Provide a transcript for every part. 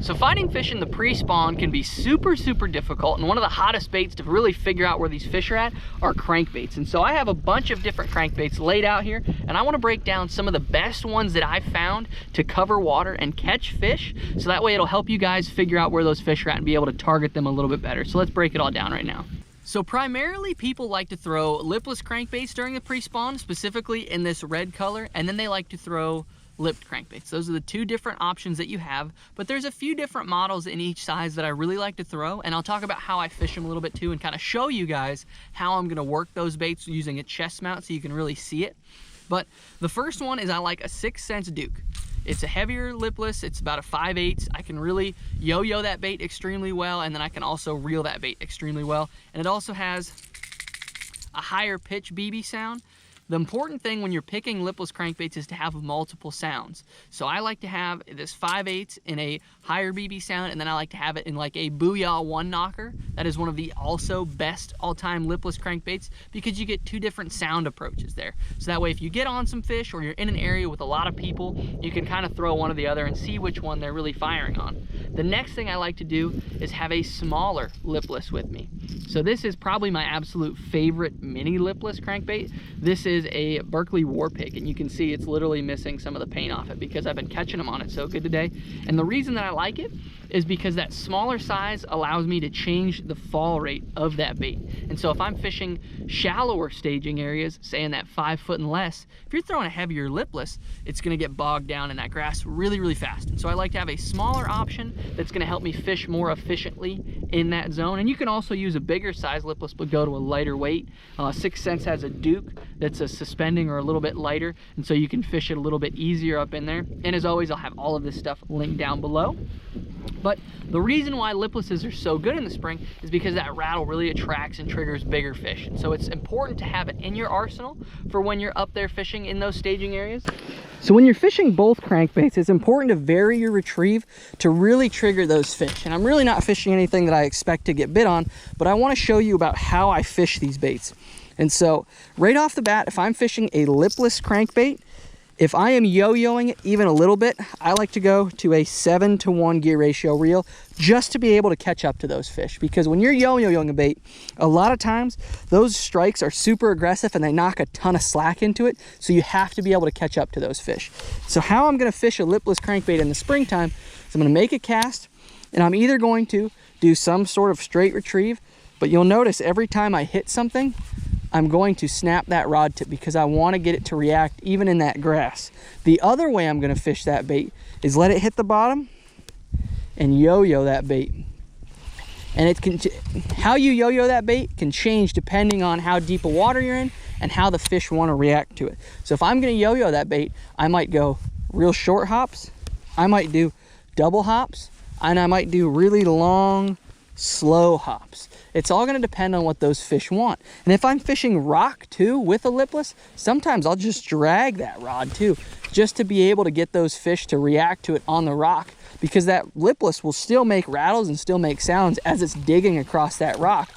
So finding fish in the pre-spawn can be super difficult, and one of the hottest baits to really figure out where these fish are at are crankbaits. And so I have a bunch of different crankbaits laid out here, and I want to break down some of the best ones that I've found to cover water and catch fish, so that way it'll help you guys figure out where those fish are at and be able to target them a little bit better. So let's break it all down right now. So primarily people like to throw lipless crankbaits during the pre-spawn, specifically in this red color, and then they like to throw lipped crankbaits. Those are the two different options that you have, but there's a few different models in each size that I really like to throw, and I'll talk about how I fish them a little bit too and kind of show you guys how I'm going to work those baits using a chest mount so you can really see it. But the first one is I like a 6 cents Duke. It's a heavier lipless, it's about a 5/8. I can really yo-yo that bait extremely well, and then I can also reel that bait extremely well. And it also has a higher pitch BB sound. The important thing when you're picking lipless crankbaits is to have multiple sounds. So I like to have this 5/8 in a higher BB sound, and then I like to have it in like a Booyah 1 knocker. That is one of the also best all-time lipless crankbaits because you get two different sound approaches there. So that way if you get on some fish or you're in an area with a lot of people, you can kind of throw one or the other and see which one they're really firing on. The next thing I like to do is have a smaller lipless with me. So this is probably my absolute favorite mini lipless crankbait. This is a Berkeley War Pig, and you can see it's literally missing some of the paint off it because I've been catching them on it so good today. And the reason that I like it is because that smaller size allows me to change the fall rate of that bait. And so if I'm fishing shallower staging areas, say in that 5 foot and less, if you're throwing a heavier lipless, it's gonna get bogged down in that grass really fast. And so I like to have a smaller option that's gonna help me fish more efficiently in that zone. And you can also use a bigger size lipless but go to a lighter weight. 6 cents has a Duke that's a suspending or a little bit lighter, and so you can fish it a little bit easier up in there. And as always, I'll have all of this stuff linked down below. But the reason why liplesses are so good in the spring is because that rattle really attracts and triggers bigger fish. And so it's important to have it in your arsenal for when you're up there fishing in those staging areas. So when you're fishing both crankbaits, it's important to vary your retrieve to really trigger those fish. And I'm really not fishing anything that I expect to get bit on, but I want to show you about how I fish these baits. And so right off the bat, if I'm fishing a lipless crankbait, if I am yo-yoing it even a little bit, I like to go to a 7-to-1 gear ratio reel just to be able to catch up to those fish. Because when you're yo-yoing a bait, a lot of times those strikes are super aggressive and they knock a ton of slack into it. So you have to be able to catch up to those fish. So how I'm going to fish a lipless crankbait in the springtime is I'm going to make a cast, and I'm either going to do some sort of straight retrieve, but you'll notice every time I hit something, I'm going to snap that rod tip because I want to get it to react even in that grass. The other way I'm going to fish that bait is let it hit the bottom and yo-yo that bait. And it can, how you yo-yo that bait can change depending on how deep a water you're in and how the fish want to react to it. So if I'm going to yo-yo that bait, I might go real short hops, I might do double hops, and I might do really long, slow hops. It's all going to depend on what those fish want. And if I'm fishing rock too with a lipless, sometimes I'll just drag that rod too, just to be able to get those fish to react to it on the rock, because that lipless will still make rattles and still make sounds as it's digging across that rock.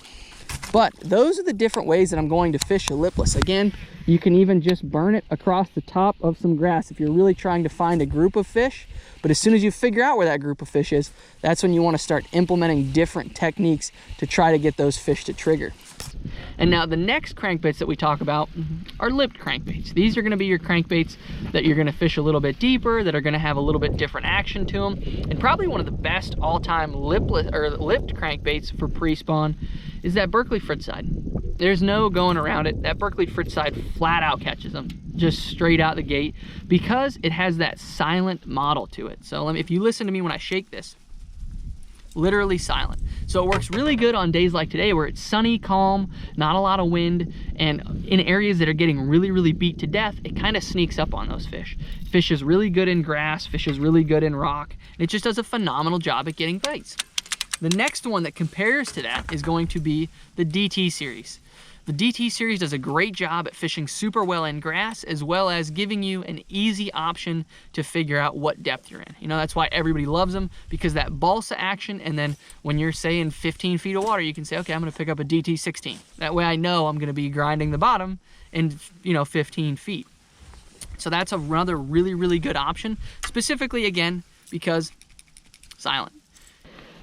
But those are the different ways that I'm going to fish a lipless. Again, you can even just burn it across the top of some grass if you're really trying to find a group of fish. But as soon as you figure out where that group of fish is, that's when you want to start implementing different techniques to try to get those fish to trigger. And now the next crankbaits that we talk about are lipped crankbaits. These are going to be your crankbaits that you're going to fish a little bit deeper, that are going to have a little bit different action to them. And probably one of the best all-time lipped crankbaits for pre-spawn is that Berkeley Fritside. There's no going around it. That Berkeley Fritside flat out catches them, just straight out the gate, because it has that silent model to it. So if you listen to me when I shake this, literally silent. So it works really good on days like today where it's sunny, calm, not a lot of wind, and in areas that are getting really beat to death, it kind of sneaks up on those fish. Fish is really good in grass, fish is really good in rock, and it just does a phenomenal job at getting bites. The next one that compares to that is going to be the DT series. The DT series does a great job at fishing super well in grass, as well as giving you an easy option to figure out what depth you're in. You know, that's why everybody loves them, because that balsa action, and then when you're, say, in 15 feet of water, you can say, okay, I'm gonna pick up a DT 16. That way I know I'm gonna be grinding the bottom in, 15 feet. So that's another really good option, specifically, again, because silent.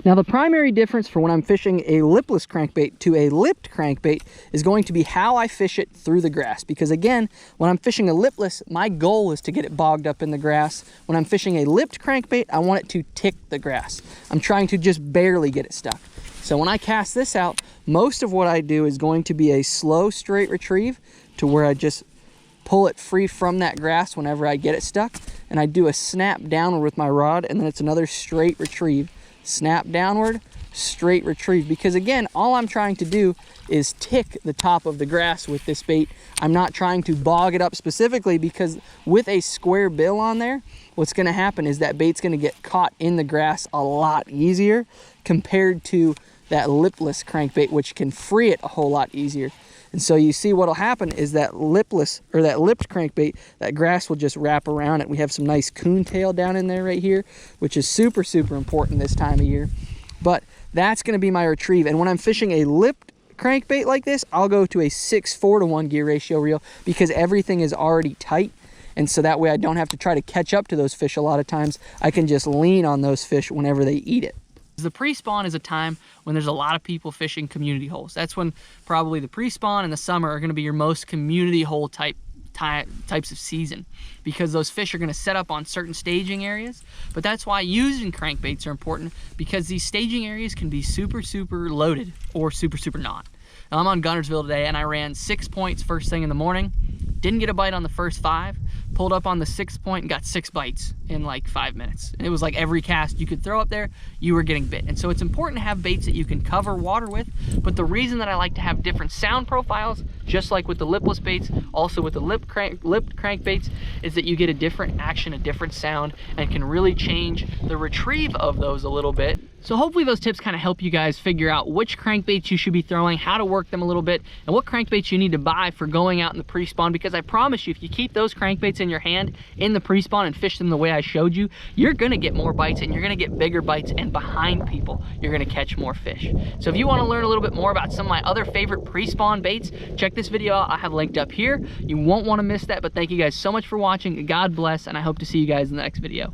Now the primary difference for when I'm fishing a lipless crankbait to a lipped crankbait is going to be how I fish it through the grass. Because again, when I'm fishing a lipless, my goal is to get it bogged up in the grass. When I'm fishing a lipped crankbait, I want it to tick the grass. I'm trying to just barely get it stuck. So when I cast this out, most of what I do is going to be a slow straight retrieve to where I just pull it free from that grass whenever I get it stuck. And I do a snap downward with my rod, and then it's another straight retrieve. Snap downward, straight retrieve. Because again, all I'm trying to do is tick the top of the grass with this bait. I'm not trying to bog it up specifically, because with a square bill on there, what's gonna happen is that bait's gonna get caught in the grass a lot easier compared to that lipless crankbait, which can free it a whole lot easier. And so you see what'll happen is that lipless, or that lipped crankbait, that grass will just wrap around it. We have some nice coontail down in there right here, which is super, super important this time of year. But that's gonna be my retrieve. And when I'm fishing a lipped crankbait like this, I'll go to a 6:4 to 1 gear ratio reel, because everything is already tight. And so that way I don't have to try to catch up to those fish a lot of times. I can just lean on those fish whenever they eat it. The pre-spawn is a time when there's a lot of people fishing community holes. That's when probably the pre-spawn and the summer are going to be your most community hole types of season, because those fish are going to set up on certain staging areas. But that's why using crankbaits are important, because these staging areas can be super, super loaded or super, super not. Now, I'm on Guntersville today, and I ran 6 points first thing in the morning. Didn't get a bite on the first 5. Pulled up on the 6th point and got 6 bites in like 5 minutes. And it was like every cast you could throw up there, you were getting bit. And so it's important to have baits that you can cover water with. But the reason that I like to have different sound profiles, just like with the lipless baits, also with the lipped crankbaits, is that you get a different action, a different sound, and can really change the retrieve of those a little bit. So hopefully those tips kind of help you guys figure out which crankbaits you should be throwing, how to work them a little bit, and what crankbaits you need to buy for going out in the pre-spawn. Because I promise you, if you keep those crankbaits in your hand in the pre-spawn and fish them the way I showed you, you're gonna get more bites, and you're gonna get bigger bites, and behind people, you're gonna catch more fish. So if you wanna learn a little bit more about some of my other favorite pre-spawn baits, check this video out. I have linked up here. You won't wanna miss that, but thank you guys so much for watching. God bless, and I hope to see you guys in the next video.